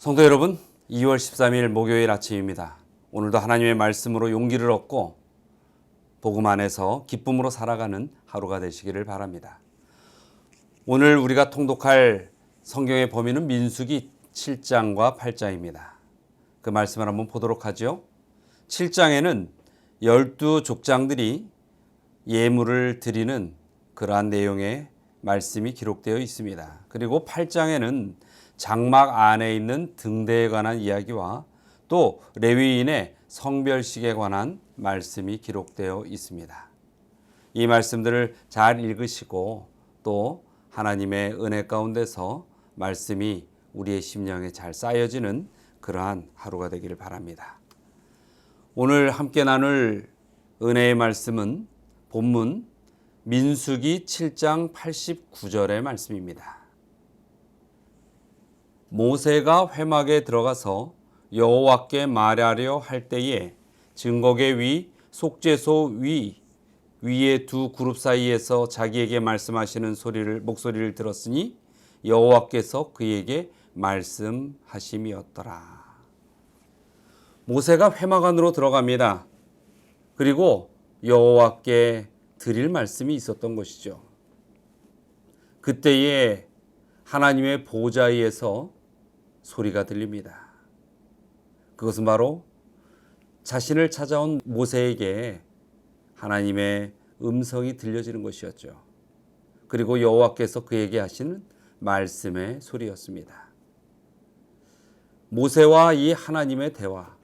성도 여러분, 2월 13일 목요일 아침입니다. 오늘도 하나님의 말씀으로 용기를 얻고 복음 안에서 기쁨으로 살아가는 하루가 되시기를 바랍니다. 오늘 우리가 통독할 성경의 범위는 민수기 7장과 8장입니다. 그 말씀을 한번 보도록 하죠. 7장에는 12족장들이 예물을 드리는 그러한 내용의 말씀이 기록되어 있습니다. 그리고 8장에는 장막 안에 있는 등대에 관한 이야기와 또 레위인의 성별식에 관한 말씀이 기록되어 있습니다. 이 말씀들을 잘 읽으시고 또 하나님의 은혜 가운데서 말씀이 우리의 심령에 잘 쌓여지는 그러한 하루가 되기를 바랍니다. 오늘 함께 나눌 은혜의 말씀은 본문 민수기 7장 89절의 말씀입니다. 모세가 회막에 들어가서 여호와께 말하려 할 때에 증거계 위 속죄소 위의 두 그룹 사이에서 자기에게 말씀하시는 목소리를 들었으니 여호와께서 그에게 말씀하심이었더라. 모세가 회막 안으로 들어갑니다. 그리고 여호와께 드릴 말씀이 있었던 것이죠. 그때에 하나님의 보좌에서 소리가 들립니다. 그것은 바로 자신을 찾아온 모세에게 하나님의 음성이 들려지는 것이었죠. 그리고 여호와께서 그에게 하시는 말씀의 소리였습니다. 모세와 이 하나님의 대화,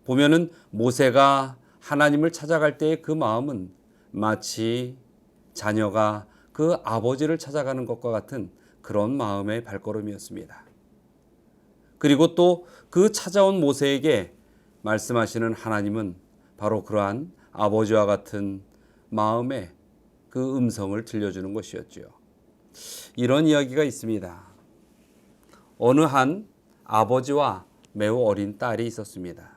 보면은 모세가 하나님을 찾아갈 때의 그 마음은 마치 자녀가 그 아버지를 찾아가는 것과 같은 그런 마음의 발걸음이었습니다. 그리고 또 그 찾아온 모세에게 말씀하시는 하나님은 바로 그러한 아버지와 같은 마음의 그 음성을 들려주는 것이었죠. 이런 이야기가 있습니다. 어느 한 아버지와 매우 어린 딸이 있었습니다.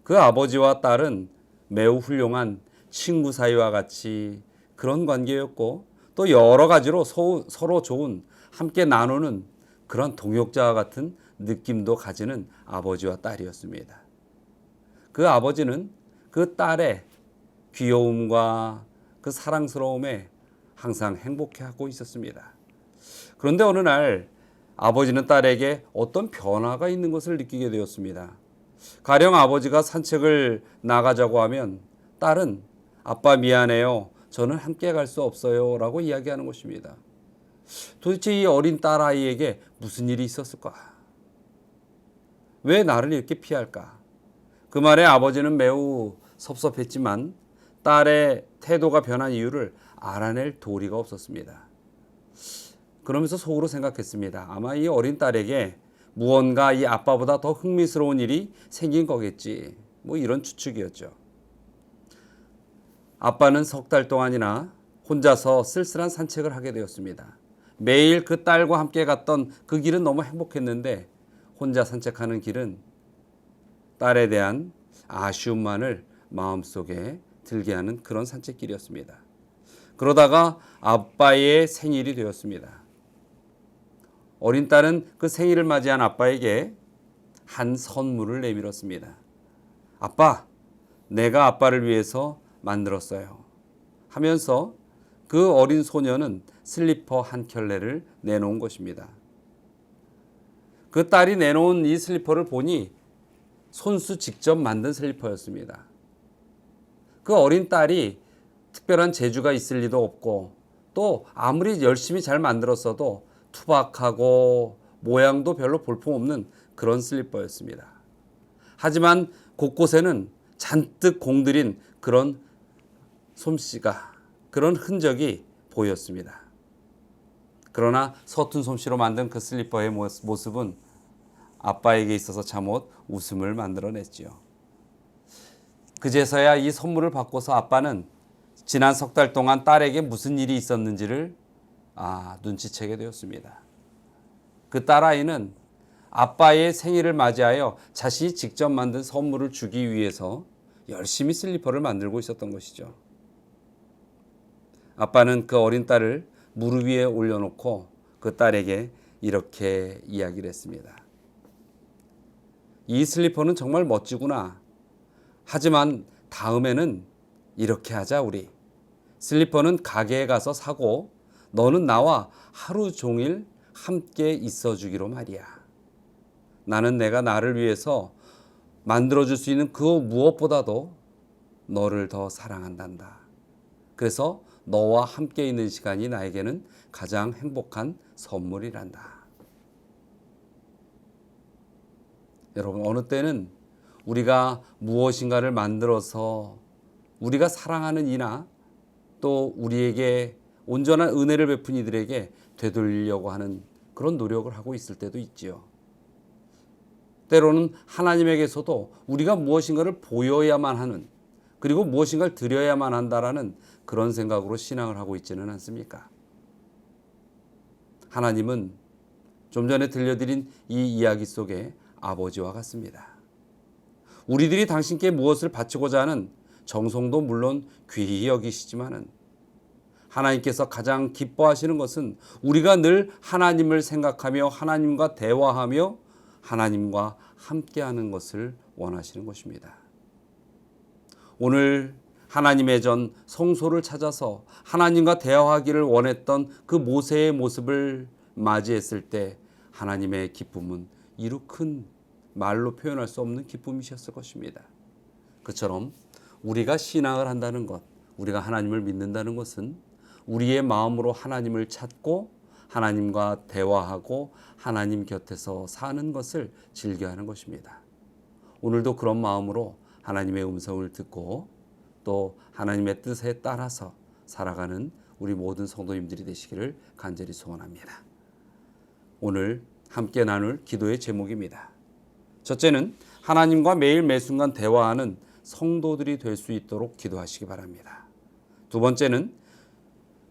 그 아버지와 딸은 매우 훌륭한 친구 사이와 같이 그런 관계였고 또 여러 가지로 서로 좋은 함께 나누는 그런 동역자와 같은 느낌도 가지는 아버지와 딸이었습니다. 그 아버지는 그 딸의 귀여움과 그 사랑스러움에 항상 행복해하고 있었습니다. 그런데 어느 날 아버지는 딸에게 어떤 변화가 있는 것을 느끼게 되었습니다. 가령 아버지가 산책을 나가자고 하면 딸은 아빠 미안해요. 저는 함께 갈 수 없어요. 라고 이야기하는 것입니다. 도대체 이 어린 딸아이에게 무슨 일이 있었을까? 왜 나를 이렇게 피할까? 그 말에 아버지는 매우 섭섭했지만 딸의 태도가 변한 이유를 알아낼 도리가 없었습니다. 그러면서 속으로 생각했습니다. 아마 이 어린 딸에게 무언가 이 아빠보다 더 흥미스러운 일이 생긴 거겠지. 뭐 이런 추측이었죠. 아빠는 석 달 동안이나 혼자서 쓸쓸한 산책을 하게 되었습니다. 매일 그 딸과 함께 갔던 그 길은 너무 행복했는데 혼자 산책하는 길은 딸에 대한 아쉬움만을 마음속에 들게 하는 그런 산책길이었습니다. 그러다가 아빠의 생일이 되었습니다. 어린 딸은 그 생일을 맞이한 아빠에게 한 선물을 내밀었습니다. 아빠, 내가 아빠를 위해서 만들었어요. 하면서 그 어린 소녀는 슬리퍼 한 켤레를 내놓은 것입니다. 그 딸이 내놓은 이 슬리퍼를 보니 손수 직접 만든 슬리퍼였습니다. 그 어린 딸이 특별한 재주가 있을 리도 없고 또 아무리 열심히 잘 만들었어도 투박하고 모양도 별로 볼품없는 그런 슬리퍼였습니다. 하지만 곳곳에는 잔뜩 공들인 그런 솜씨가, 그런 흔적이 보였습니다. 그러나 서툰 솜씨로 만든 그 슬리퍼의 모습은 아빠에게 있어서 참못 웃음을 만들어냈지요. 그제서야 이 선물을 받고서 아빠는 지난 석 달 동안 딸에게 무슨 일이 있었는지를 눈치채게 되었습니다. 그 딸아이는 아빠의 생일을 맞이하여 자신이 직접 만든 선물을 주기 위해서 열심히 슬리퍼를 만들고 있었던 것이죠. 아빠는 그 어린 딸을 무릎 위에 올려놓고 그 딸에게 이렇게 이야기를 했습니다. 이 슬리퍼는 정말 멋지구나. 하지만 다음에는 이렇게 하자 우리. 슬리퍼는 가게에 가서 사고 너는 나와 하루 종일 함께 있어주기로 말이야. 나는 내가 나를 위해서 만들어줄 수 있는 그 무엇보다도 너를 더 사랑한단다. 그래서 너와 함께 있는 시간이 나에게는 가장 행복한 선물이란다. 여러분, 어느 때는 우리가 무엇인가를 만들어서 우리가 사랑하는 이나 또 우리에게 온전한 은혜를 베푼 이들에게 되돌리려고 하는 그런 노력을 하고 있을 때도 있지요. 때로는 하나님에게서도 우리가 무엇인가를 보여야만 하는, 그리고 무엇인가를 드려야만 한다라는 그런 생각으로 신앙을 하고 있지는 않습니까? 하나님은 좀 전에 들려드린 이 이야기 속에 아버지와 같습니다. 우리들이 당신께 무엇을 바치고자 하는 정성도 물론 귀히 여기시지만은 하나님께서 가장 기뻐하시는 것은 우리가 늘 하나님을 생각하며 하나님과 대화하며 하나님과 함께하는 것을 원하시는 것입니다. 오늘 하나님의 전 성소를 찾아서 하나님과 대화하기를 원했던 그 모세의 모습을 맞이했을 때 하나님의 기쁨은 이루 큰 말로 표현할 수 없는 기쁨이셨을 것입니다. 그처럼 우리가 신앙을 한다는 것, 우리가 하나님을 믿는다는 것은 우리의 마음으로 하나님을 찾고 하나님과 대화하고 하나님 곁에서 사는 것을 즐겨하는 것입니다. 오늘도 그런 마음으로 하나님의 음성을 듣고 또 하나님의 뜻에 따라서 살아가는 우리 모든 성도님들이 되시기를 간절히 소원합니다. 오늘 함께 나눌 기도의 제목입니다. 첫째는 하나님과 매일 매순간 대화하는 성도들이 될 수 있도록 기도하시기 바랍니다. 두 번째는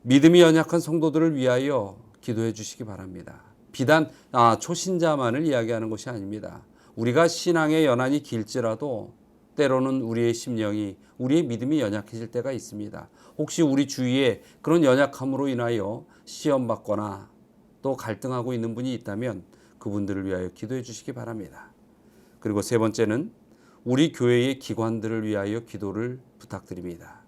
믿음이 연약한 성도들을 위하여 기도해 주시기 바랍니다. 비단 초신자만을 이야기하는 것이 아닙니다. 우리가 신앙의 연한이 길지라도 때로는 우리의 심령이, 우리의 믿음이 연약해질 때가 있습니다. 혹시 우리 주위에 그런 연약함으로 인하여 시험받거나 또 갈등하고 있는 분이 있다면 그분들을 위하여 기도해 주시기 바랍니다. 그리고 세 번째는 우리 교회의 기관들을 위하여 기도를 부탁드립니다.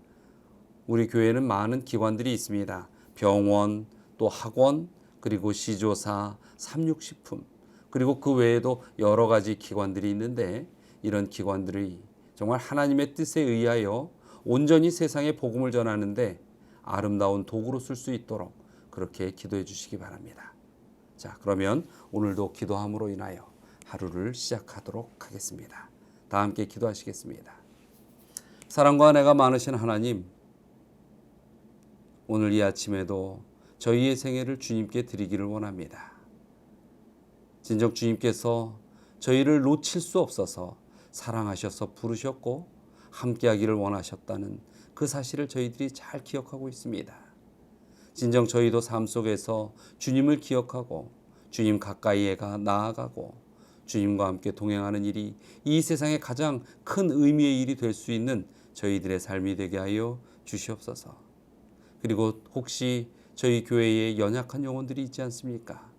우리 교회에는 많은 기관들이 있습니다. 병원, 또 학원, 그리고 시조사, 삼육식품, 그리고 그 외에도 여러 가지 기관들이 있는데 이런 기관들이 정말 하나님의 뜻에 의하여 온전히 세상에 복음을 전하는데 아름다운 도구로 쓸 수 있도록 그렇게 기도해 주시기 바랍니다. 자, 그러면 오늘도 기도함으로 인하여 하루를 시작하도록 하겠습니다. 다 함께 기도하시겠습니다. 사랑과 은혜가 많으신 하나님, 오늘 이 아침에도 저희의 생애를 주님께 드리기를 원합니다. 진정 주님께서 저희를 놓칠 수 없어서 사랑하셔서 부르셨고 함께하기를 원하셨다는 그 사실을 저희들이 잘 기억하고 있습니다. 진정 저희도 삶 속에서 주님을 기억하고 주님 가까이에 나아가고 주님과 함께 동행하는 일이 이 세상에 가장 큰 의미의 일이 될 수 있는 저희들의 삶이 되게 하여 주시옵소서. 그리고 혹시 저희 교회에 연약한 영혼들이 있지 않습니까?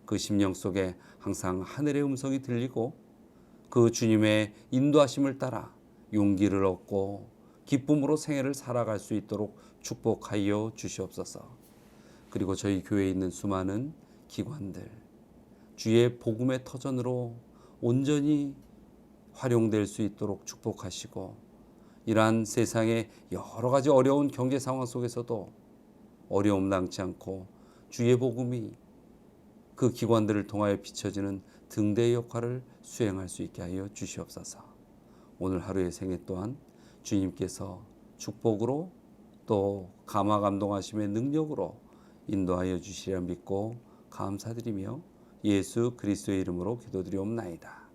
그 심령 속에 항상 하늘의 음성이 들리고 그 주님의 인도하심을 따라 용기를 얻고 기쁨으로 생애를 살아갈 수 있도록 축복하여 주시옵소서. 그리고 저희 교회에 있는 수많은 기관들, 주의 복음의 터전으로 온전히 활용될 수 있도록 축복하시고 이러한 세상의 여러 가지 어려운 경제 상황 속에서도 어려움 당치 않고 주의 복음이 그 기관들을 통하여 비춰지는 등대의 역할을 수행할 수 있게 하여 주시옵소서. 오늘 하루의 생애 또한 주님께서 축복으로 또 감화 감동하심의 능력으로 인도하여 주시리라 믿고 감사드리며 예수 그리스도의 이름으로 기도드리옵나이다.